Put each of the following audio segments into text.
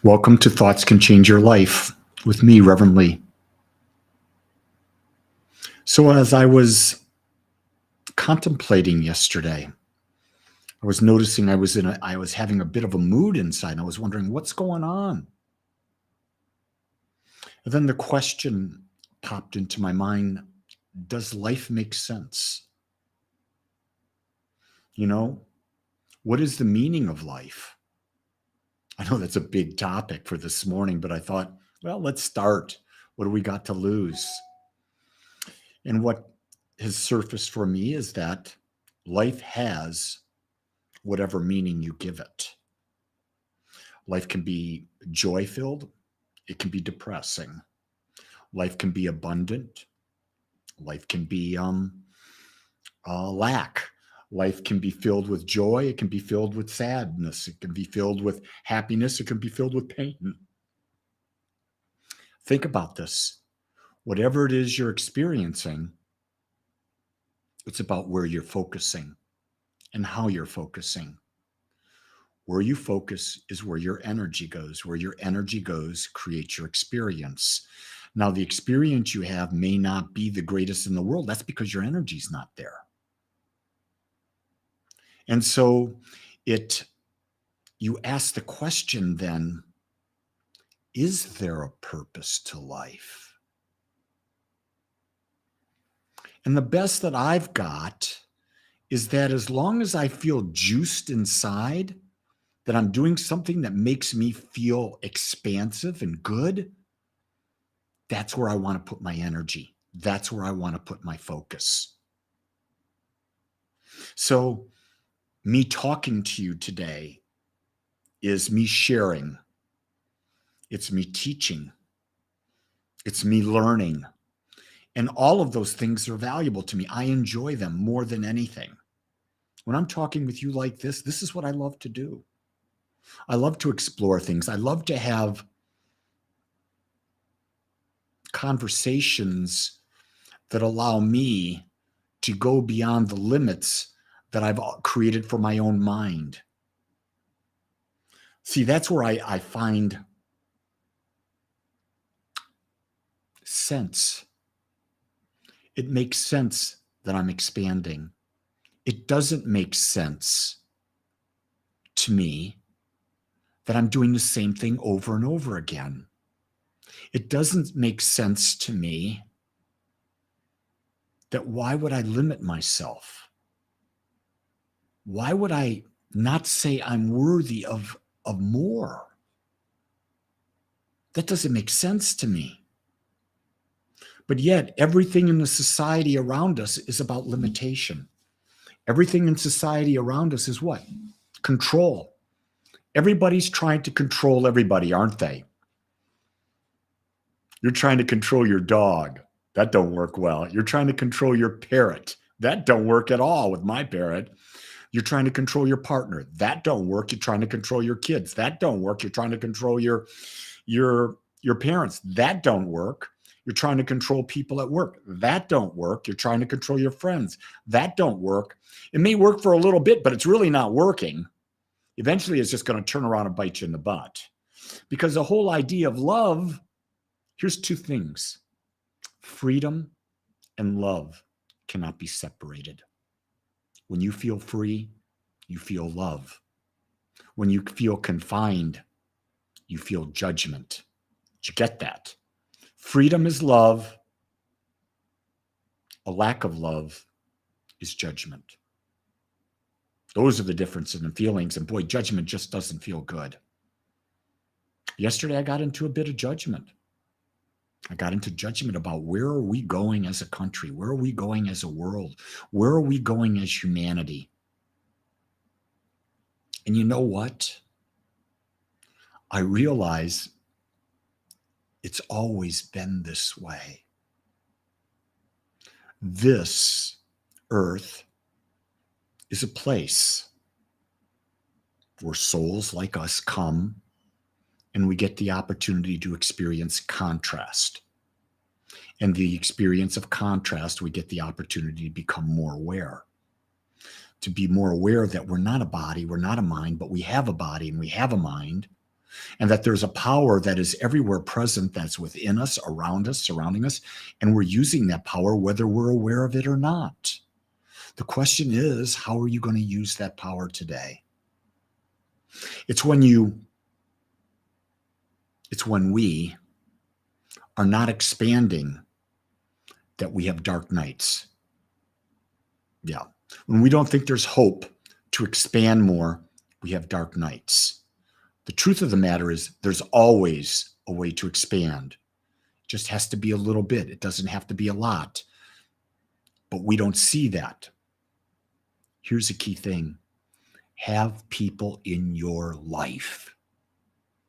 Welcome to Thoughts Can Change Your Life with me, Reverend Lee. So, as I was contemplating yesterday, I was noticing I was having a bit of a mood inside. And I was wondering what's going on. And then the question popped into my mind: does life make sense? What is the meaning of life? I know that's a big topic for this morning, but I thought, well, let's start. What do we got to lose? And what has surfaced for me is that life has whatever meaning you give it. Life can be joy-filled. It can be depressing. Life can be abundant. Life can be lack. Life can be filled with joy. It can be filled with sadness. It can be filled with happiness. It can be filled with pain. Think about this. Whatever it is you're experiencing, it's about where you're focusing and how you're focusing. Where you focus is where your energy goes. Where your energy goes creates your experience. Now, the experience you have may not be the greatest in the world. That's because your energy's not there. And so you ask the question then, is there a purpose to life? And the best that I've got is that as long as I feel juiced inside, that I'm doing something that makes me feel expansive and good, that's where I want to put my energy. That's where I want to put my focus. So me talking to you today is me sharing. It's me teaching. It's me learning. And all of those things are valuable to me. I enjoy them more than anything. When I'm talking with you like this is what I love to do. I love to explore things. I love to have conversations that allow me to go beyond the limits that I've created for my own mind. See, that's where I find sense. It makes sense that I'm expanding. It doesn't make sense to me that I'm doing the same thing over and over again. It doesn't make sense to me that why would I limit myself? Why would I not say I'm worthy of more? That doesn't make sense to me. But yet, everything in the society around us is about limitation. Everything in society around us is what? Control. Everybody's trying to control everybody, aren't they? You're trying to control your dog. That don't work well. You're trying to control your parrot. That don't work at all with my parrot. You're trying to control your partner. That don't work. You're trying to control your kids. That don't work. You're trying to control your parents. That don't work. You're trying to control people at work. That don't work. You're trying to control your friends. That don't work. It may work for a little bit, but it's really not working. Eventually, it's just going to turn around and bite you in the butt. Because the whole idea of love, here's two things. Freedom and love cannot be separated. When you feel free, you feel love. When you feel confined, you feel judgment. Did you get that? Freedom is love. A lack of love is judgment. Those are the differences in feelings. And boy, judgment just doesn't feel good. Yesterday, I got into a bit of judgment. I got into judgment about where are we going as a country? Where are we going as a world? Where are we going as humanity? And you know what? I realize it's always been this way. This earth is a place where souls like us come and we get the opportunity to experience contrast. And the experience of contrast, we get the opportunity to become more aware. To be more aware that we're not a body, we're not a mind, but we have a body and we have a mind. and that there's a power that is everywhere present, that's within us, around us, surrounding us, and we're using that power whether we're aware of it or not. The question is, how are you going to use that power today? It's when we are not expanding that we have dark nights. Yeah. When we don't think there's hope to expand more, we have dark nights. The truth of the matter is there's always a way to expand. It just has to be a little bit. It doesn't have to be a lot. But we don't see that. Here's a key thing. Have people in your life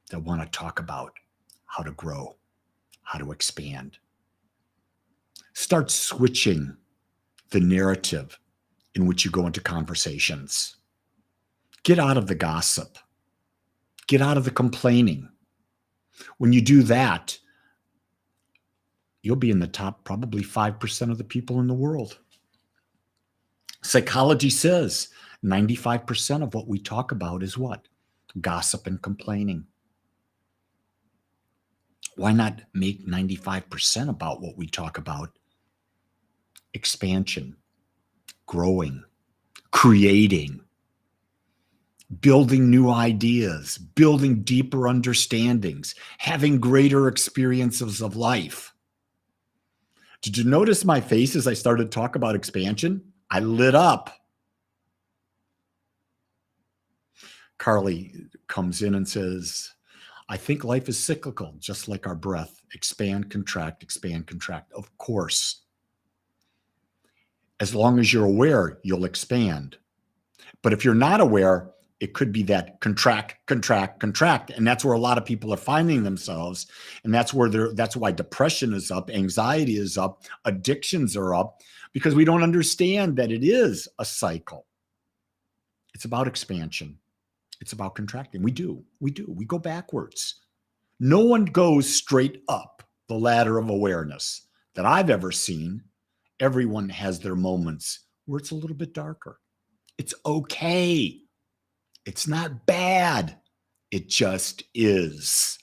that want to talk about how to grow, how to expand. Start switching the narrative in which you go into conversations. Get out of the gossip. Get out of the complaining. When you do that, you'll be in the top probably 5% of the people in the world. Psychology says 95% of what we talk about is what? Gossip and complaining. Why not make 95% about what we talk about? Expansion, growing, creating, building new ideas, building deeper understandings, having greater experiences of life. Did you notice my face as I started to talk about expansion? I lit up. Carly comes in and says, I think life is cyclical, just like our breath. Expand, contract, expand, contract. Of course. As long as you're aware, you'll expand. But if you're not aware, it could be that contract, contract, contract. And that's where a lot of people are finding themselves. And that's why depression is up, anxiety is up, addictions are up, because we don't understand that it is a cycle. It's about expansion. It's about contracting. We do. We go backwards. No one goes straight up the ladder of awareness that I've ever seen. Everyone has their moments where it's a little bit darker. It's okay. It's not bad. It just is.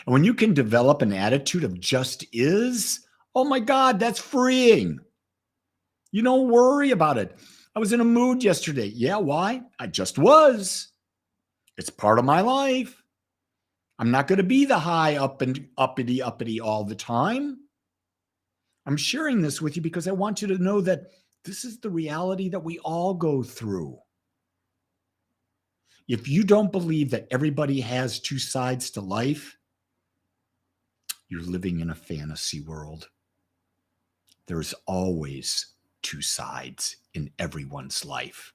And when you can develop an attitude of just is, oh my God, that's freeing. You don't worry about it. I was in a mood yesterday. Yeah, why? I just was. It's part of my life. I'm not going to be the high up and uppity all the time. I'm sharing this with you because I want you to know that this is the reality that we all go through. If you don't believe that everybody has two sides to life, you're living in a fantasy world. There's always two sides in everyone's life.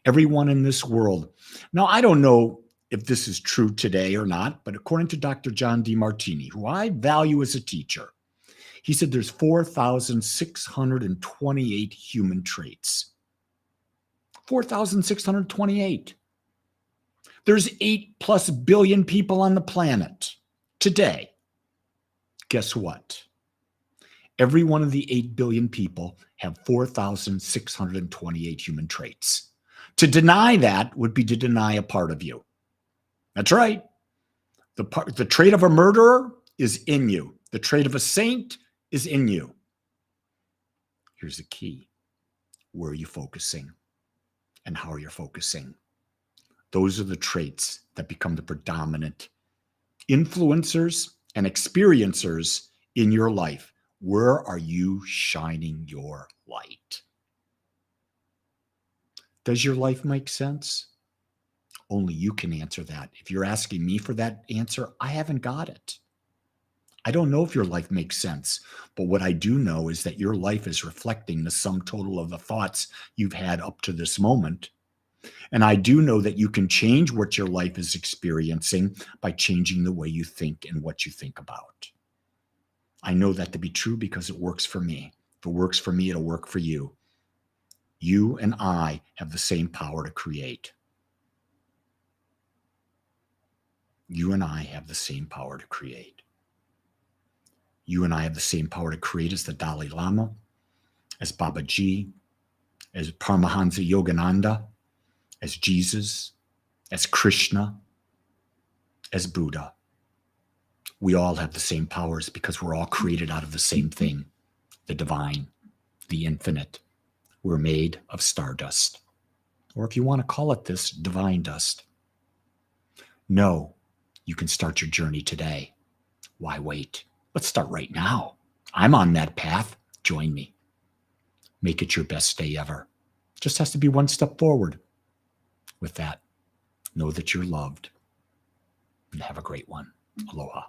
Everyone in this world. Now, I don't know if this is true today or not, but according to Dr. John DeMartini, who I value as a teacher, he said there's 4,628 human traits. 4,628. There's 8+ billion people on the planet today. Guess what? Every one of the 8 billion people have 4,628 human traits. To deny that would be to deny a part of you. That's right. The trait of a murderer is in you. The trait of a saint is in you. Here's the key. Where are you focusing? And how are you focusing? Those are the traits that become the predominant influencers and experiencers in your life. Where are you shining your light? Does your life make sense? Only you can answer that. If you're asking me for that answer, I haven't got it. I don't know if your life makes sense, but what I do know is that your life is reflecting the sum total of the thoughts you've had up to this moment. And I do know that you can change what your life is experiencing by changing the way you think and what you think about. I know that to be true because it works for me. If it works for me, it'll work for you. You and I have the same power to create. You and I have the same power to create. You and I have the same power to create as the Dalai Lama, as Babaji, as Paramahansa Yogananda, as Jesus, as Krishna, as Buddha. We all have the same powers because we're all created out of the same thing, the divine, the infinite. We're made of stardust. Or if you want to call it this, divine dust. Know you can start your journey today. Why wait? Let's start right now. I'm on that path. Join me. Make it your best day ever. Just has to be one step forward. With that, know that you're loved and have a great one. Aloha.